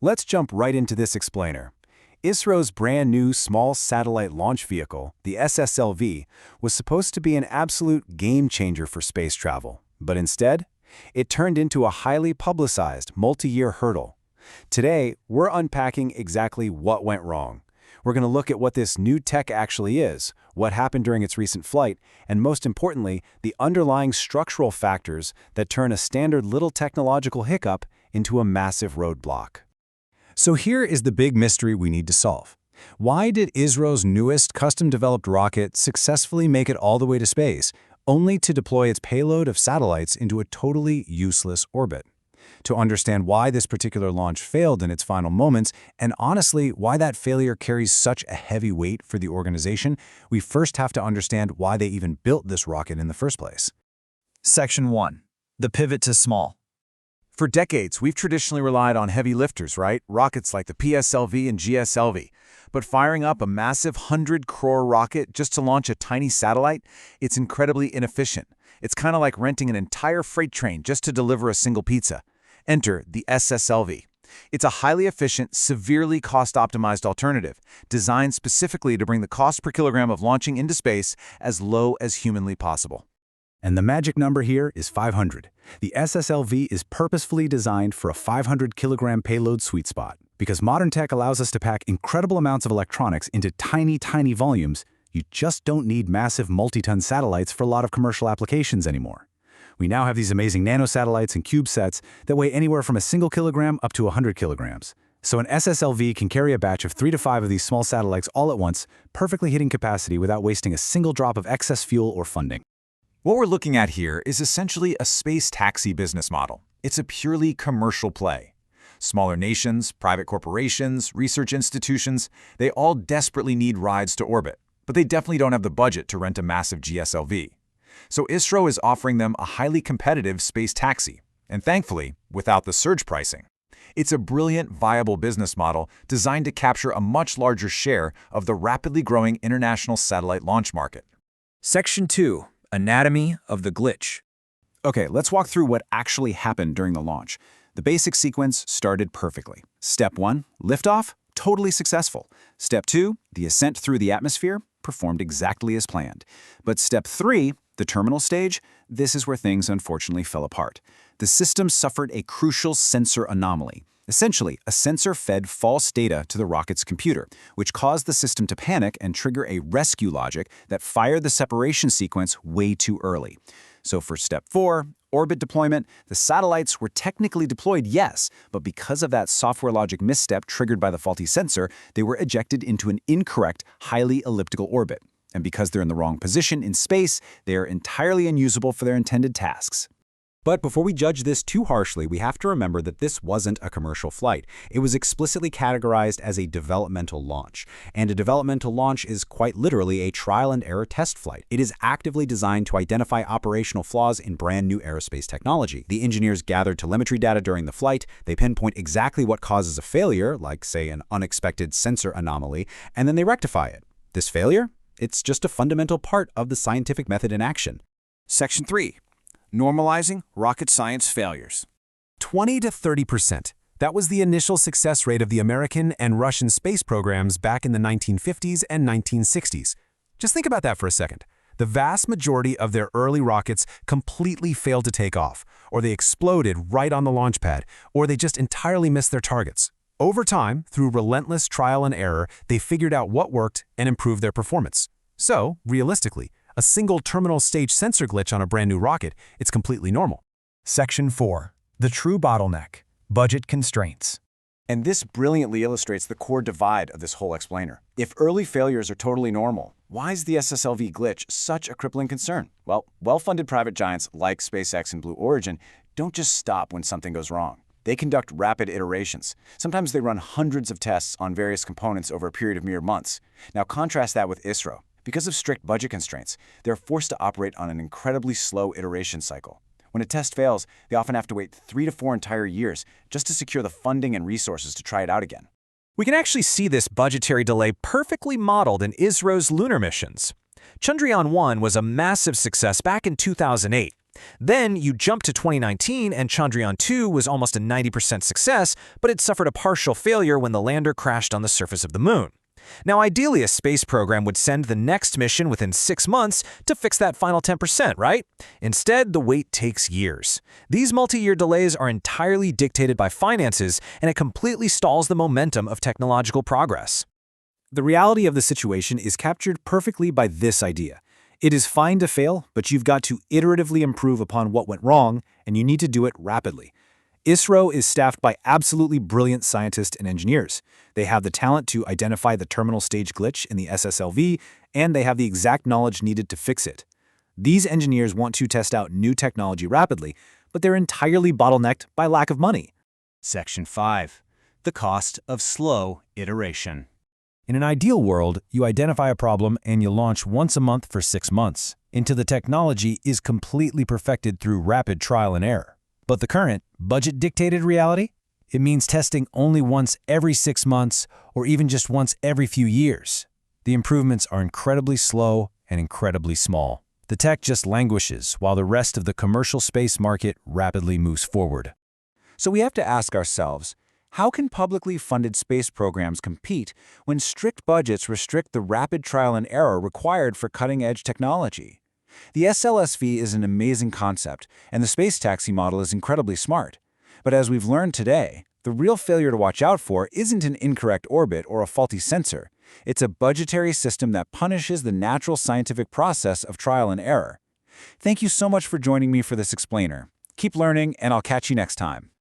Let's jump right into this explainer. ISRO's brand new Small Satellite Launch Vehicle, the SSLV, was supposed to be an absolute game changer for space travel, but instead, it turned into a highly publicized, multi-year hurdle. Today, we're unpacking exactly what went wrong. We're going to look at what this new tech actually is, what happened during its recent flight, and most importantly, the underlying structural factors that turn a standard little technological hiccup into a massive roadblock. So here is the big mystery we need to solve. Why did ISRO's newest custom-developed rocket successfully make it all the way to space, only to deploy its payload of satellites into a totally useless orbit? To understand why this particular launch failed in its final moments, and honestly, why that failure carries such a heavy weight for the organization, we first have to understand why they even built this rocket in the first place. Section 1. The pivot to small. For decades, we've traditionally relied on heavy lifters, right? Rockets like the PSLV and GSLV. But firing up a massive 100 crore rocket just to launch a tiny satellite, it's incredibly inefficient. It's kind of like renting an entire freight train just to deliver a single pizza. Enter the SSLV. It's a highly efficient, severely cost-optimized alternative, designed specifically to bring the cost per kilogram of launching into space as low as humanly possible. And the magic number here is 500. The SSLV is purposefully designed for a 500-kilogram payload sweet spot. Because modern tech allows us to pack incredible amounts of electronics into tiny, tiny volumes, you just don't need massive multi-ton satellites for a lot of commercial applications anymore. We now have these amazing nanosatellites and CubeSats that weigh anywhere from a single kilogram up to 100 kilograms. So an SSLV can carry a batch of 3 to 5 of these small satellites all at once, perfectly hitting capacity without wasting a single drop of excess fuel or funding. What we're looking at here is essentially a space taxi business model. It's a purely commercial play. Smaller nations, private corporations, research institutions, they all desperately need rides to orbit, but they definitely don't have the budget to rent a massive GSLV. So ISRO is offering them a highly competitive space taxi, and thankfully, without the surge pricing. It's a brilliant, viable business model designed to capture a much larger share of the rapidly growing international satellite launch market. Section 2. Anatomy of the glitch. Okay, let's walk through what actually happened during the launch. The basic sequence started perfectly. Step 1, liftoff, totally successful. Step 2, the ascent through the atmosphere, performed exactly as planned. But Step 3, the terminal stage, this is where things unfortunately fell apart. The system suffered a crucial sensor anomaly. Essentially, a sensor fed false data to the rocket's computer, which caused the system to panic and trigger a rescue logic that fired the separation sequence way too early. So for Step 4, orbit deployment, the satellites were technically deployed, yes, but because of that software logic misstep triggered by the faulty sensor, they were ejected into an incorrect, highly elliptical orbit. And because they're in the wrong position in space, they are entirely unusable for their intended tasks. But before we judge this too harshly, we have to remember that this wasn't a commercial flight. It was explicitly categorized as a developmental launch. And a developmental launch is quite literally a trial-and-error test flight. It is actively designed to identify operational flaws in brand new aerospace technology. The engineers gather telemetry data during the flight, they pinpoint exactly what causes a failure, like, say, an unexpected sensor anomaly, and then they rectify it. This failure? It's just a fundamental part of the scientific method in action. Section 3. Normalizing rocket science failures. 20 to 30%. That was the initial success rate of the American and Russian space programs back in the 1950s and 1960s. Just think about that for a second. The vast majority of their early rockets completely failed to take off, or they exploded right on the launch pad, or they just entirely missed their targets. Over time, through relentless trial and error, they figured out what worked and improved their performance. So, realistically, a single terminal stage sensor glitch on a brand new rocket, it's completely normal. Section 4. The true bottleneck. Budget constraints. And this brilliantly illustrates the core divide of this whole explainer. If early failures are totally normal, why is the SSLV glitch such a crippling concern? Well, well-funded private giants like SpaceX and Blue Origin don't just stop when something goes wrong. They conduct rapid iterations. Sometimes they run hundreds of tests on various components over a period of mere months. Now contrast that with ISRO. Because of strict budget constraints, they're forced to operate on an incredibly slow iteration cycle. When a test fails, they often have to wait 3 to 4 entire years just to secure the funding and resources to try it out again. We can actually see this budgetary delay perfectly modeled in ISRO's lunar missions. Chandrayaan-1 was a massive success back in 2008. Then you jump to 2019 and Chandrayaan-2 was almost a 90% success, but it suffered a partial failure when the lander crashed on the surface of the moon. Now, ideally, a space program would send the next mission within 6 months to fix that final 10%, right? Instead, the wait takes years. These multi-year delays are entirely dictated by finances, and it completely stalls the momentum of technological progress. The reality of the situation is captured perfectly by this idea. It is fine to fail, but you've got to iteratively improve upon what went wrong, and you need to do it rapidly. ISRO is staffed by absolutely brilliant scientists and engineers. They have the talent to identify the terminal stage glitch in the SSLV, and they have the exact knowledge needed to fix it. These engineers want to test out new technology rapidly, but they're entirely bottlenecked by lack of money. Section 5. The cost of slow iteration. In an ideal world, you identify a problem and you launch once a month for 6 months, until the technology is completely perfected through rapid trial and error. But the current, budget-dictated reality? It means testing only once every 6 months or even just once every few years. The improvements are incredibly slow and incredibly small. The tech just languishes while the rest of the commercial space market rapidly moves forward. So we have to ask ourselves, how can publicly funded space programs compete when strict budgets restrict the rapid trial and error required for cutting-edge technology? The SLSV is an amazing concept, and the space taxi model is incredibly smart. But as we've learned today, the real failure to watch out for isn't an incorrect orbit or a faulty sensor. It's a budgetary system that punishes the natural scientific process of trial and error. Thank you so much for joining me for this explainer. Keep learning, and I'll catch you next time.